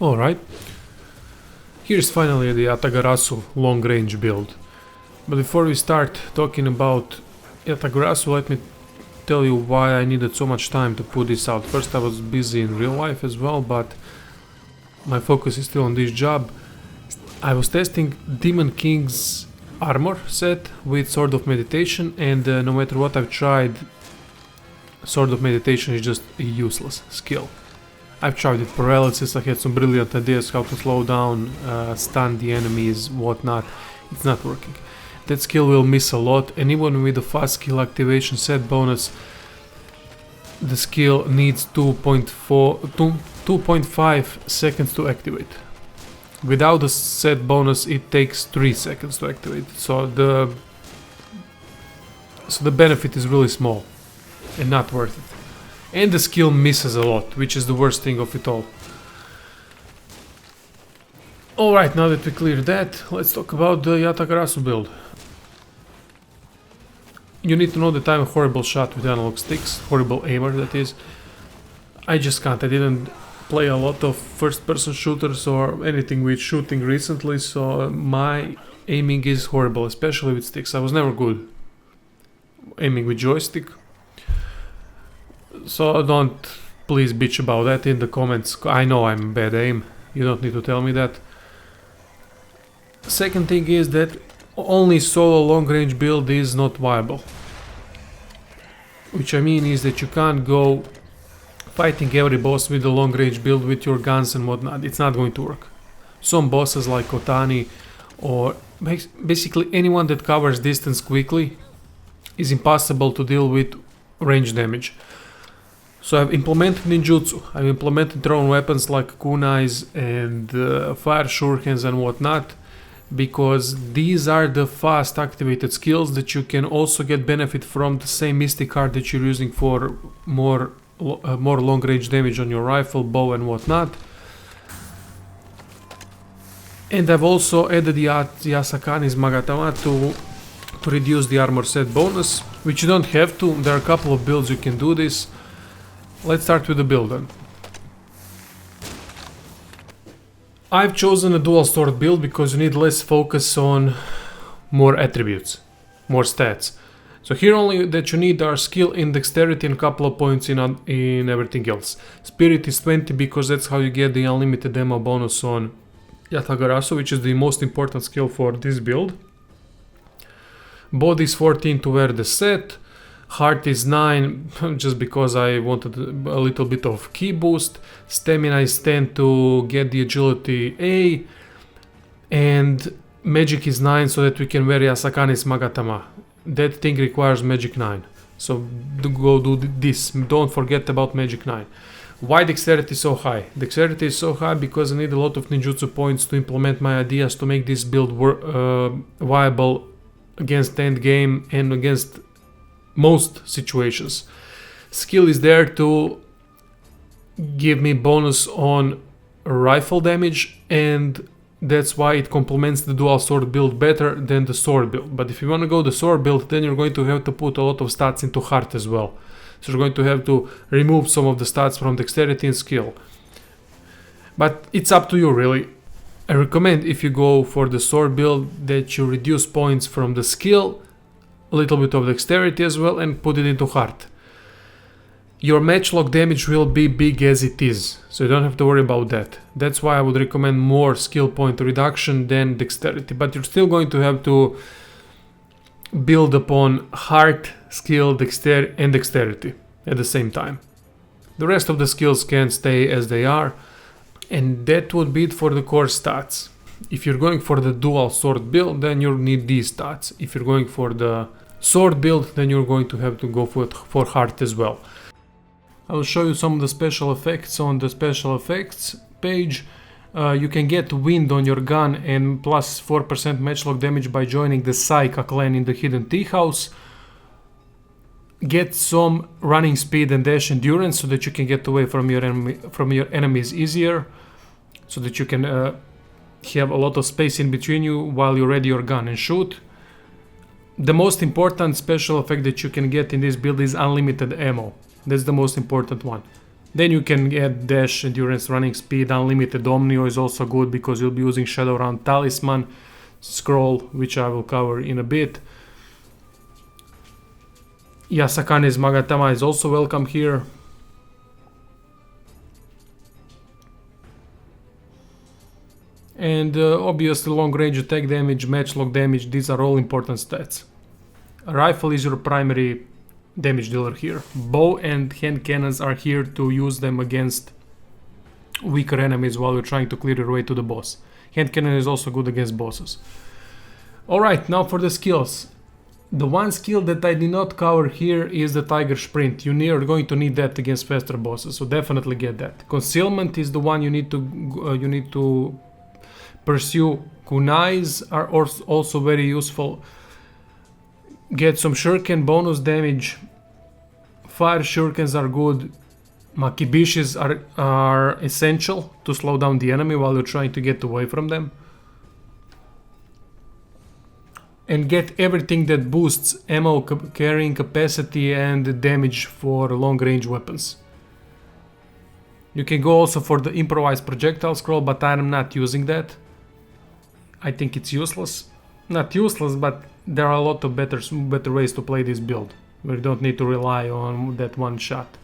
Alright, here's finally the Yatagarasu long range build. But before we start talking about Yatagarasu, let me tell you why I needed so much time to put this out. First, I was busy in real life as well, but my focus is still on this job. I was testing Demon King's armor set with Sword of Meditation, and no matter what I've tried, Sword of Meditation is just a useless skill. I've tried with paralysis, I had some brilliant ideas how to slow down, stun the enemies, whatnot. It's not working. That skill will miss a lot, and even with the fast skill activation set bonus, the skill needs 2.5 seconds to activate. Without the set bonus, it takes 3 seconds to activate. So the benefit is really small and not worth it. And the skill misses a lot, which is the worst thing of it all. Alright, now that we cleared that, let's talk about the Yatagarasu build. You need to know that I'm a horrible shot with analog sticks, horrible aimer that is. I just can't, I didn't play a lot of first-person shooters or anything with shooting recently, so my aiming is horrible, especially with sticks. I was never good aiming with joystick. So don't please bitch about that in the comments. I know I'm bad aim, you don't need to tell me that. Second thing is that only solo long range build is not viable. Which I mean is that you can't go fighting every boss with a long range build with your guns and whatnot. It's not going to work. Some bosses like Otani or basically anyone that covers distance quickly is impossible to deal with range damage. So I've implemented ninjutsu, I've implemented thrown weapons like kunais and fire shurikens and whatnot, because these are the fast activated skills that you can also get benefit from the same mystic card that you're using for more long range damage on your rifle, bow and whatnot. And I've also added the Yasakani's Magatama to reduce the armor set bonus, which you don't have to. There are a couple of builds you can do this. Let's start with the build then. I've chosen a dual sword build because you need less focus on more attributes, more stats. So here only that you need are skill and dexterity and a couple of points in everything else. Spirit is 20 because that's how you get the unlimited ammo bonus on Yatagarasu, which is the most important skill for this build. Body is 14 to wear the set. Heart is 9 just because I wanted a little bit of ki boost. Stamina is 10 to get the agility A. And magic is 9 so that we can wear Yasakani's Magatama. That thing requires magic 9. So go do this. Don't forget about magic 9. Why dexterity is so high? Dexterity is so high because I need a lot of ninjutsu points to implement my ideas to make this build viable against endgame and against most situations. Skill is there to give me bonus on rifle damage, and that's why it complements the dual sword build better than the sword build. But if you want to go the sword build, then you're going to have to put a lot of stats into heart as well. So you're going to have to remove some of the stats from dexterity and skill. But it's up to you really. I recommend if you go for the sword build that you reduce points from the skill, a little bit of dexterity as well, and put it into heart. Your matchlock damage will be big as it is, so you don't have to worry about that. That's why I would recommend more skill point reduction than dexterity, but you're still going to have to build upon heart, skill, and dexterity at the same time. The rest of the skills can stay as they are, and that would be it for the core stats. If you're going for the dual sword build, then you'll need these stats. If you're going for the sword build, then you're going to have to go for heart as well. I will show you some of the special effects on the special effects page. You can get wind on your gun and plus 4% matchlock damage by joining the Saika clan in the hidden tea house. Get some running speed and dash endurance so that you can get away from your enemies easier, so that you can have a lot of space in between you while you ready your gun and shoot. The most important special effect that you can get in this build is unlimited ammo. That's the most important one. Then you can get dash, endurance, running speed. Unlimited Omnio is also good because you'll be using Shadowrun Talisman scroll, which I will cover in a bit. Yasakane's Magatama is also welcome here. And obviously long range attack damage, matchlock damage, these are all important stats. A rifle is your primary damage dealer here. Bow and hand cannons are here to use them against weaker enemies while you're trying to clear your way to the boss. Hand cannon is also good against bosses. Alright, now for the skills. The one skill that I did not cover here is the Tiger Sprint. You are going to need that against faster bosses, so definitely get that. Concealment is the one you need to pursue. Kunais are also very useful. Get some shuriken bonus damage. Fire shurikens are good. Makibishis are essential to slow down the enemy while you're trying to get away from them. And get everything that boosts ammo carrying capacity and damage for long range weapons. You can go also for the improvised projectile scroll, but I am not using that. I think it's useless. Not useless, but there are a lot of better ways to play this build, where you don't need to rely on that one shot.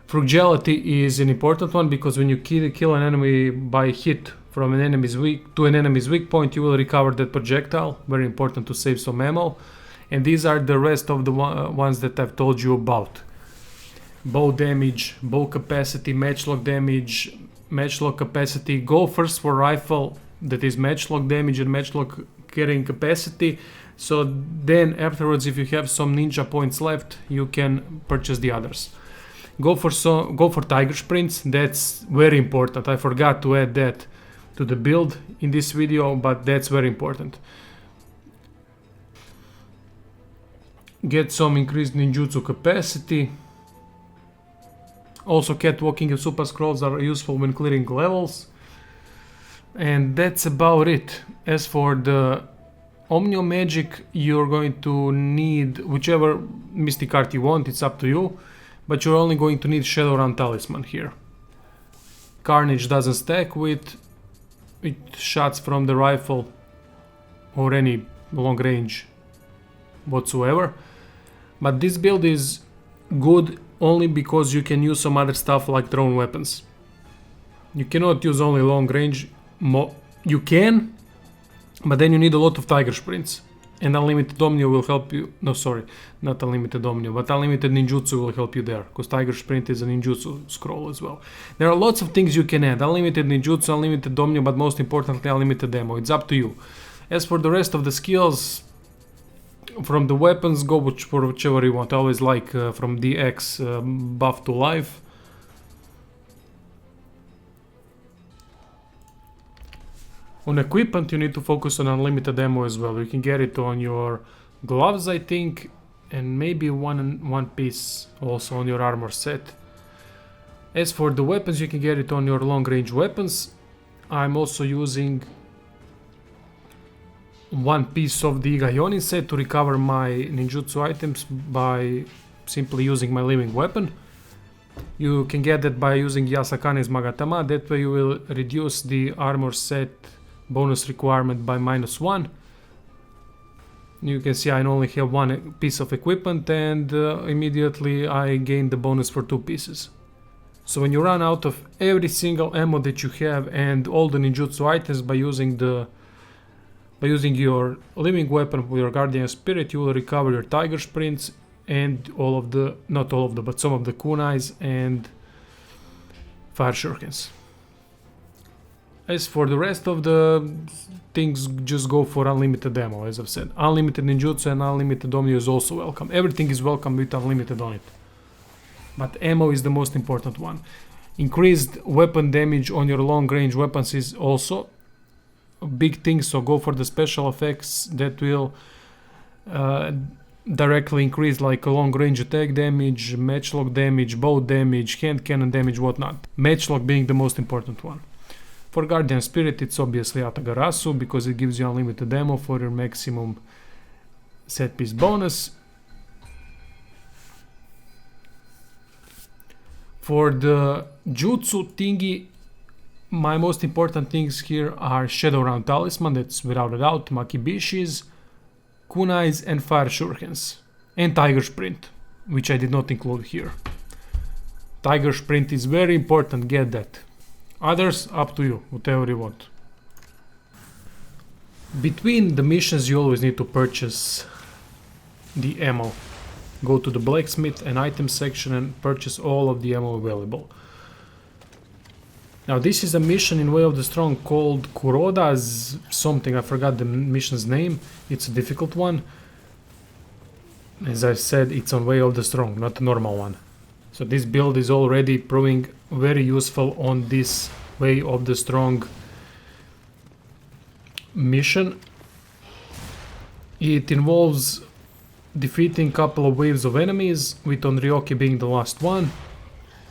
Frugality is an important one because when you kill an enemy by hit from an enemy's weak point, you will recover that projectile. Very important to save some ammo. And these are the rest of the ones that I've told you about. Bow damage, bow capacity, matchlock damage, matchlock capacity. Go first for rifle, that is matchlock damage and matchlock carrying capacity. So then afterwards, if you have some ninja points left, you can purchase the others. Go for Tiger Sprints. That's very important. I forgot to add that to the build in this video, but that's very important. Get some increased ninjutsu capacity. Also, catwalking and super scrolls are useful when clearing levels. And that's about it. As for the Omnio magic, you're going to need whichever mystic art you want, it's up to you. But you're only going to need Shadowrun Talisman here. Carnage doesn't stack with shots from the rifle or any long range whatsoever. But this build is good only because you can use some other stuff like thrown weapons. You cannot use only long range. You can, but then you need a lot of Tiger Sprints. And Unlimited Omnio will help you. No, sorry, not Unlimited Omnio, but Unlimited Ninjutsu will help you there, because Tiger Sprint is a ninjutsu scroll as well. There are lots of things you can add. Unlimited Ninjutsu, Unlimited Omnio, but most importantly Unlimited Ammo. It's up to you. As for the rest of the skills, from the weapons, go for whichever you want. I always like from DX buff to life. On equipment, you need to focus on unlimited ammo as well. You can get it on your gloves, I think, and maybe one piece also on your armor set. As for the weapons, you can get it on your long range weapons. I'm also using one piece of the Igayoni set to recover my ninjutsu items by simply using my living weapon. You can get that by using Yasakane's Magatama. That way you will reduce the armor set bonus requirement by -1. You can see I only have one piece of equipment, and immediately I gain the bonus for 2 pieces. So when you run out of every single ammo that you have and all the ninjutsu items by using your living weapon with your guardian spirit, you will recover your Tiger Sprints and not all of the, but some of the kunais and fire shurikens. As for the rest of the things, just go for unlimited ammo, as I've said. Unlimited ninjutsu and unlimited omnio is also welcome. Everything is welcome with unlimited on it. But ammo is the most important one. Increased weapon damage on your long range weapons is also a big thing, so go for the special effects that will directly increase, like a long range attack damage, matchlock damage, bow damage, hand cannon damage, whatnot. Matchlock being the most important one. For Guardian Spirit, it's obviously Yatagarasu, because it gives you unlimited ammo for your maximum set piece bonus. For the jutsu thingy, my most important things here are Shadow Round Talisman, that's without a doubt, Makibishis, Kunais and Fire Shurikens. And Tiger Sprint, which I did not include here. Tiger Sprint is very important, get that. Others, up to you, whatever you want. Between the missions you always need to purchase the ammo. Go to the blacksmith and item section and purchase all of the ammo available. Now this is a mission in Way of the Strong called Kuroda's something, I forgot the mission's name. It's a difficult one. As I said, it's on Way of the Strong, not a normal one. So this build is already proving very useful on this Way of the Strong mission. It involves defeating a couple of waves of enemies, with Onryoki being the last one.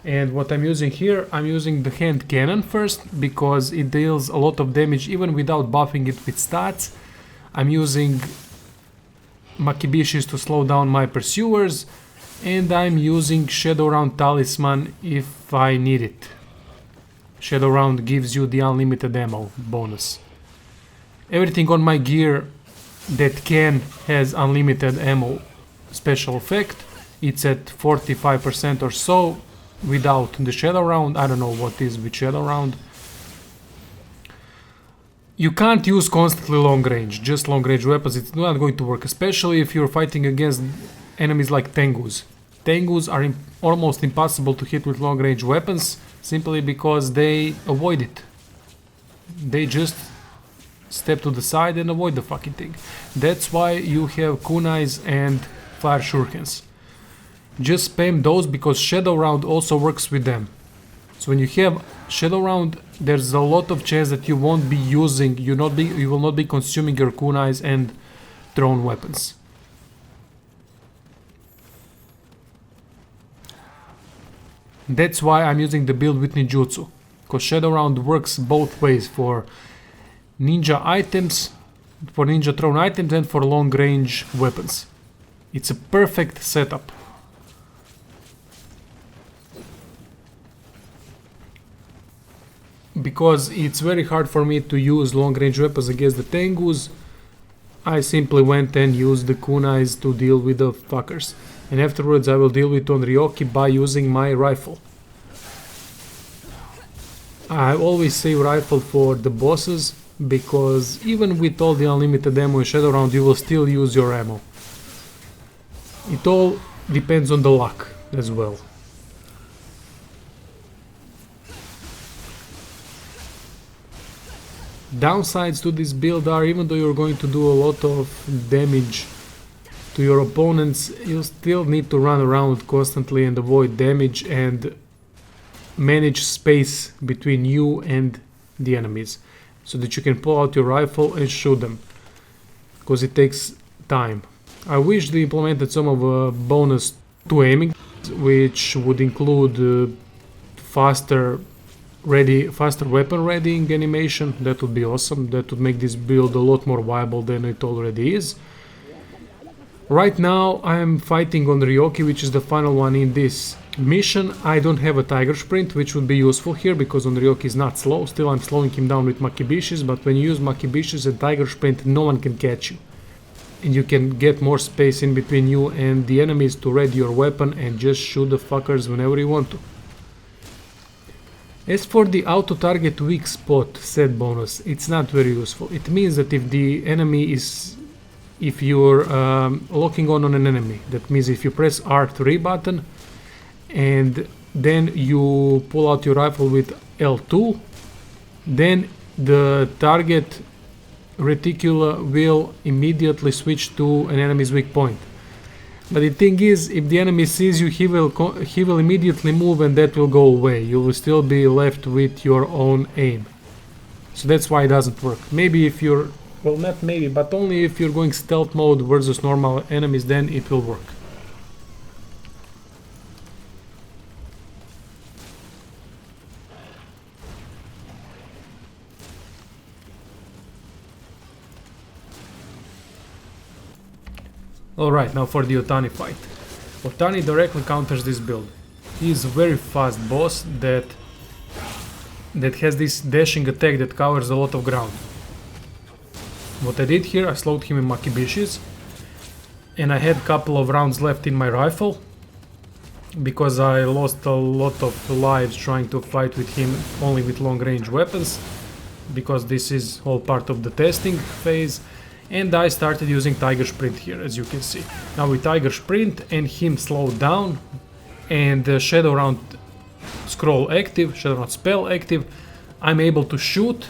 And what I'm using here, I'm using the hand cannon first, because it deals a lot of damage even without buffing it with stats. I'm using Makibishis to slow down my pursuers, and I'm using Shadow Round Talisman if I need it. Shadow Round gives you the unlimited ammo bonus. Everything on my gear that can has unlimited ammo special effect. It's at 45% or so without the Shadow Round. I don't know what is with Shadow Round. You can't use constantly long range, just long range weapons, it's not going to work, especially if you're fighting against enemies like Tengus. Tengus are almost impossible to hit with long range weapons, simply because they avoid it. They just step to the side and avoid the fucking thing. That's why you have kunais and fire shurikens. Just spam those because Shadow Round also works with them. So when you have Shadow Round, there's a lot of chance that you won't be using, you will not be consuming your kunais and thrown weapons. That's why I'm using the build with ninjutsu, because Shadow Round works both ways, for ninja items, for ninja thrown items and for long range weapons. It's a perfect setup. Because it's very hard for me to use long range weapons against the Tengus, I simply went and used the kunais to deal with the fuckers. And afterwards I will deal with Onryoki by using my rifle. I always save rifle for the bosses, because even with all the unlimited ammo in Shadow Round you will still use your ammo. It all depends on the luck as well. Downsides to this build are, even though you're going to do a lot of damage to your opponents, you still need to run around constantly and avoid damage and manage space between you and the enemies, so that you can pull out your rifle and shoot them, because it takes time. I wish they implemented some of a bonus to aiming, which would include faster weapon readying animation. That would be awesome. That would make this build a lot more viable than it already is. Right now I am fighting on Ryoki, which is the final one in this mission. I don't have a Tiger Sprint, which would be useful here, because Onryoki is not slow. Still I'm slowing him down with Makibishis, but when you use Makibishis and Tiger Sprint, no one can catch you. And you can get more space in between you and the enemies to ready your weapon and just shoot the fuckers whenever you want to. As for the auto-target weak spot set bonus, it's not very useful. It means that if the enemy is... if you're locking on an enemy, that means if you press R3 button and then you pull out your rifle with L2, then the target reticula will immediately switch to an enemy's weak point. But the thing is, if the enemy sees you, he will immediately move and that will go away. You will still be left with your own aim. So that's why it doesn't work. Maybe if you're... well, not maybe, but only if you're going stealth mode versus normal enemies, then it will work. Alright, now for the Otani fight. Otani directly counters this build. He's a very fast boss that has this dashing attack that covers a lot of ground. What I did here, I slowed him in Makibishis, and I had a couple of rounds left in my rifle because I lost a lot of lives trying to fight with him only with long range weapons, because this is all part of the testing phase. And I started using Tiger Sprint here, as you can see. Now with Tiger Sprint and him slowed down and the Shadow Round scroll active, Shadow Round spell active, I'm able to shoot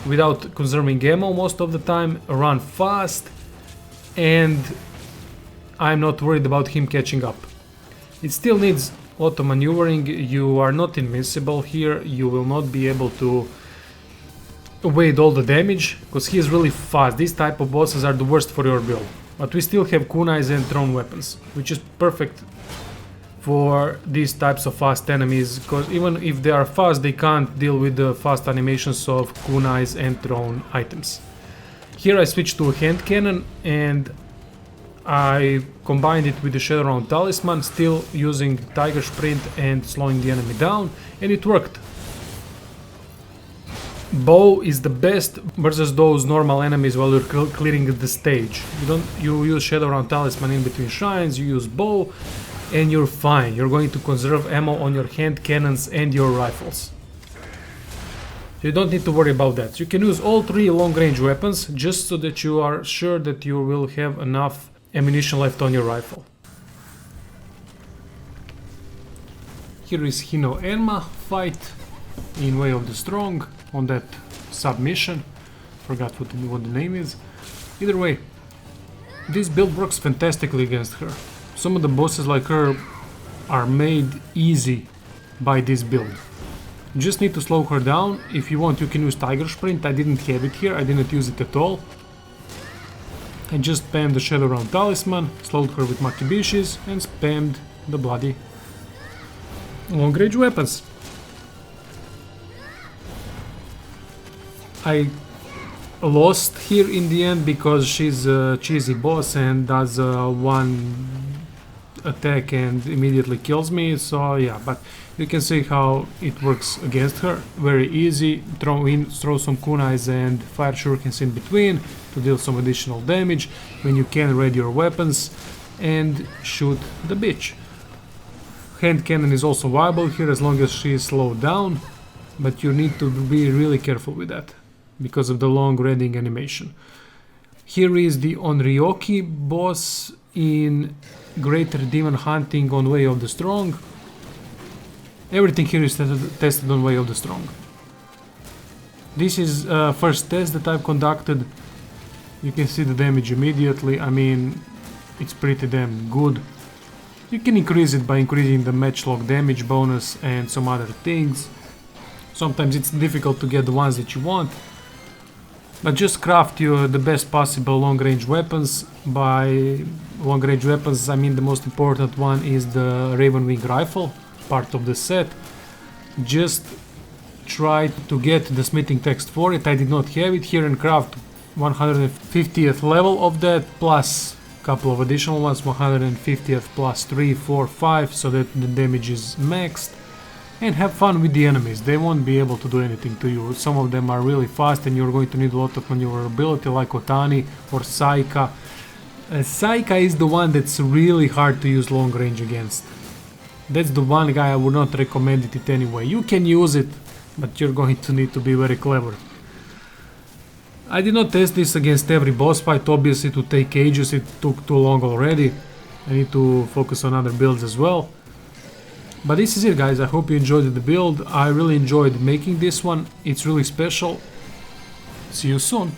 without conserving ammo most of the time, run fast, and I'm not worried about him catching up. It still needs a lot of maneuvering. You are not invincible here, you will not be able to evade all the damage, because he is really fast. These type of bosses are the worst for your build. But we still have kunais and thrown weapons, which is perfect for these types of fast enemies, because even if they are fast, they can't deal with the fast animations of kunais and thrown items. Here I switched to a hand cannon and I combined it with the Shadow Round Talisman, still using Tiger Sprint and slowing the enemy down, and it worked. Bow is the best versus those normal enemies while you're clearing the stage. You use Shadow Round Talisman in between shrines, you use bow, and you're fine. You're going to conserve ammo on your hand cannons and your rifles. You don't need to worry about that. You can use all three long range weapons just so that you are sure that you will have enough ammunition left on your rifle. Here is Hino Enma fight in Way of the Strong on that submission. Forgot what the name is. Either way, this build works fantastically against her. Some of the bosses like her are made easy by this build. You just need to slow her down. If you want, you can use Tiger Sprint. I didn't have it here, I didn't use it at all. I just spammed the Shadow Round Talisman, slowed her with Makibishis, and spammed the bloody long range weapons. I lost here in the end because she's a cheesy boss and does one attack and immediately kills me, so yeah, but you can see how it works against her. Very easy, throw some kunais and fire shurikens in between to deal some additional damage. When you can, ready your weapons and shoot the bitch. Hand cannon is also viable here as long as she is slowed down, but you need to be really careful with that because of the long readying animation. Here is the Onryoki boss in Greater Demon Hunting on Way of the Strong. Everything here is tested on Way of the Strong. This is first test that I've conducted. You can see the damage immediately. I mean, it's pretty damn good. You can increase it by increasing the matchlock damage bonus and some other things. Sometimes it's difficult to get the ones that you want, but just craft you the best possible long-range weapons. By long-range weapons, I mean the most important one is the Ravenwing rifle, part of the set. Just try to get the smithing text for it. I did not have it here, and craft 150th level of that, plus a couple of additional ones, 150th plus 3, 4, 5, so that the damage is maxed. And have fun with the enemies. They won't be able to do anything to you. Some of them are really fast and you're going to need a lot of maneuverability, like Otani or Saika. Saika is the one that's really hard to use long range against. That's the one guy I would not recommend it anyway. You can use it, but you're going to need to be very clever. I did not test this against every boss fight, obviously it would take ages, it took too long already. I need to focus on other builds as well. But this is it, guys. I hope you enjoyed the build. I really enjoyed making this one. It's really special. See you soon.